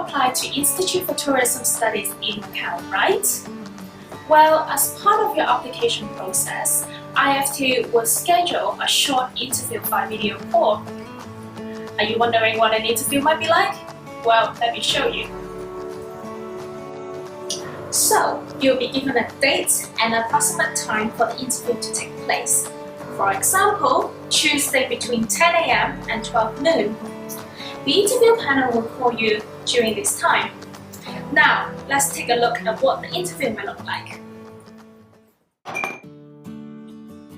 applied to Institute for Tourism Studies in Macau, right? Well, as part of your application process, IFT will schedule a short interview by video call. Are you wondering what an interview might be like? Well, let me show you. So, you'll be given a date and approximate time for the interview to take place. For example, Tuesday between 10 a.m. and 12 noon. The interview panel will call you during this time. Now, let's take a look at what the interview may look like.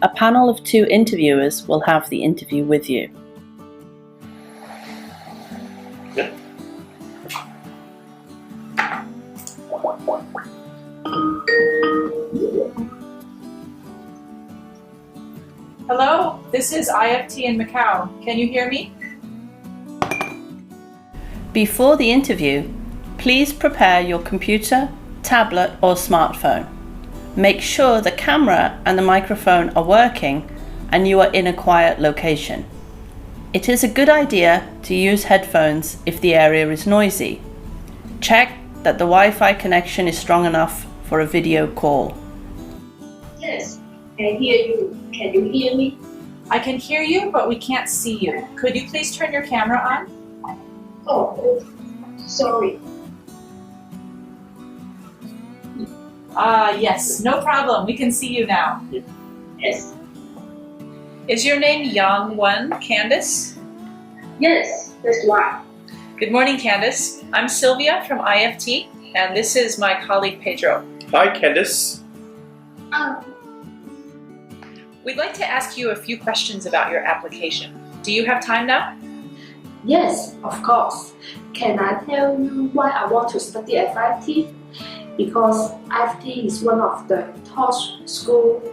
A panel of 2 interviewers will have the interview with you. Hello, this is IFT in Macau. Can you hear me? Before the interview, please prepare your computer, tablet or smartphone. Make sure the camera and the microphone are working and you are in a quiet location. It is a good idea to use headphones if the area is noisy. Check that the Wi-Fi connection is strong enough for a video call. Yes, I hear you. Can you hear me? I can hear you, but we can't see you. Could you please turn your camera on? Oh, sorry. Yes, no problem. We can see you now. Yes. Is your name Yang Wen Candice? Yes, that's right. Good morning, Candice. I'm Sylvia from IFT, and this is my colleague Pedro. Hi, Candice. We'd like to ask you a few questions about your application. Do you have time now? Yes, of course. Can I tell you why I want to study at IFT? Because IFT is one of the top schools.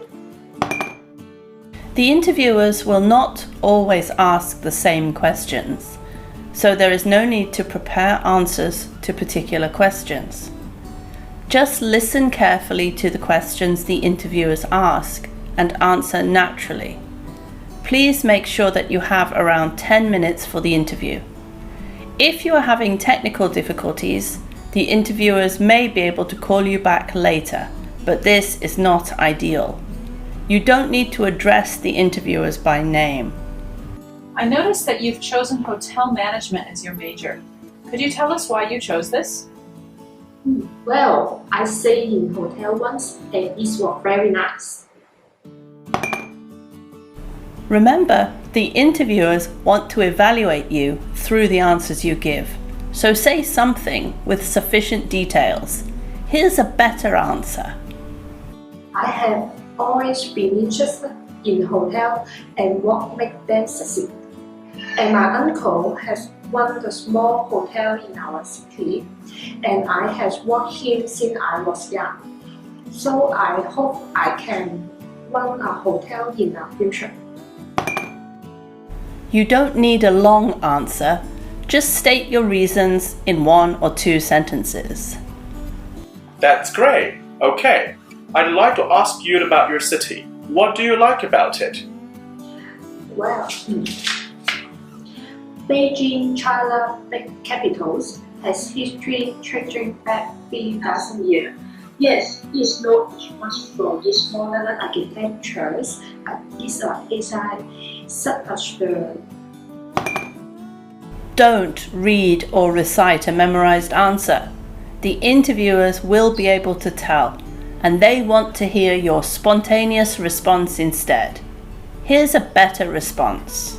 The interviewers will not always ask the same questions, so there is no need to prepare answers to particular questions. Just listen carefully to the questions the interviewers ask and answer naturally. Please make sure that you have around 10 minutes for the interview. If you are having technical difficulties, the interviewers may be able to call you back later, but this is not ideal. You don't need to address the interviewers by name. I noticed that you've chosen hotel management as your major. Could you tell us why you chose this? Well, I stayed in hotel once and it was very nice. Remember, the interviewers want to evaluate you through the answers you give. So say something with sufficient details. Here's a better answer. I have always been interested in hotel and what makes them succeed. And my uncle has run a small hotel in our city, and I have watched him since I was young. So I hope I can run a hotel in the future. You don't need a long answer. Just state your reasons in 1 or 2 sentences. That's great. Okay, I'd like to ask you about your city. What do you like about it? Well, Beijing, China, big capitals, has history stretching back 3,000 years. Yes, it's not much from its modern architectures, but these are inside such as the... Don't read or recite a memorized answer. The interviewers will be able to tell, and they want to hear your spontaneous response instead. Here's a better response.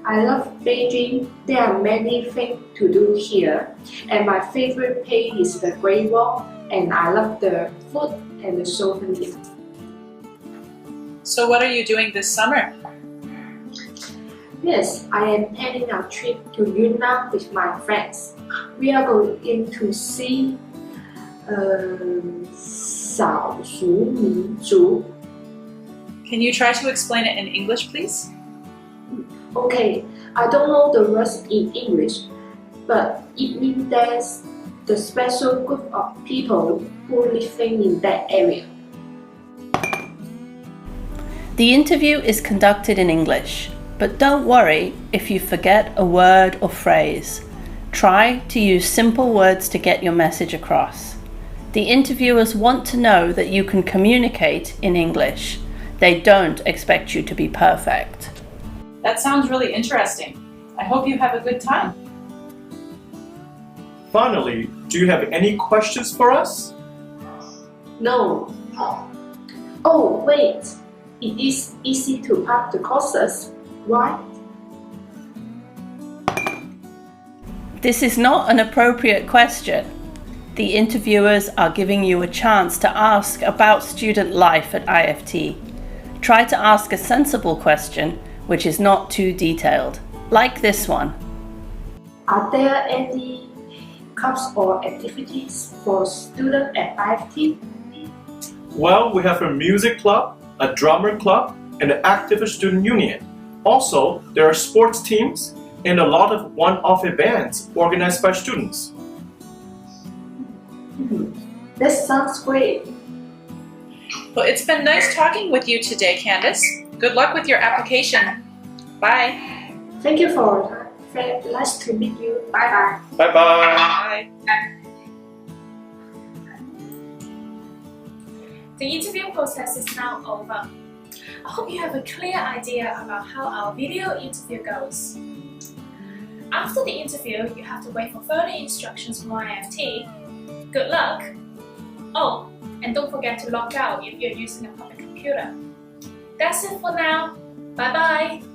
I love Beijing. There are many things to do here, and my favorite place is the Great Wall, and I love the food and the souvenirs. So what are you doing this summer? Yes, I am planning a trip to Yunnan with my friends. We are going to see 少数民族. Can you try to explain it in English, please? Okay, I don't know the words in English, but it means there's the special group of people who living in that area. The interview is conducted in English, but don't worry if you forget a word or phrase. Try to use simple words to get your message across. The interviewers want to know that you can communicate in English. They don't expect you to be perfect. That sounds really interesting. I hope you have a good time. Finally, do you have any questions for us? No. Oh, wait. It is easy to pass the courses, right? This is not an appropriate question. The interviewers are giving you a chance to ask about student life at IFT. Try to ask a sensible question which is not too detailed, like this one. Are there any clubs or activities for students at IFT? Well, we have a music club, a drummer club, and an active student union. Also, there are sports teams and a lot of one-off events organized by students. That sounds great. Well, it's been nice talking with you today, Candice. Good luck with your application. Bye. Thank you for your time. Very nice to meet you. Bye-bye. Bye-bye. Bye. The interview process is now over. I hope you have a clear idea about how our video interview goes. After the interview, you have to wait for further instructions from IFT. Good luck! Oh, and don't forget to log out if you're using a public computer. That's it for now. Bye bye!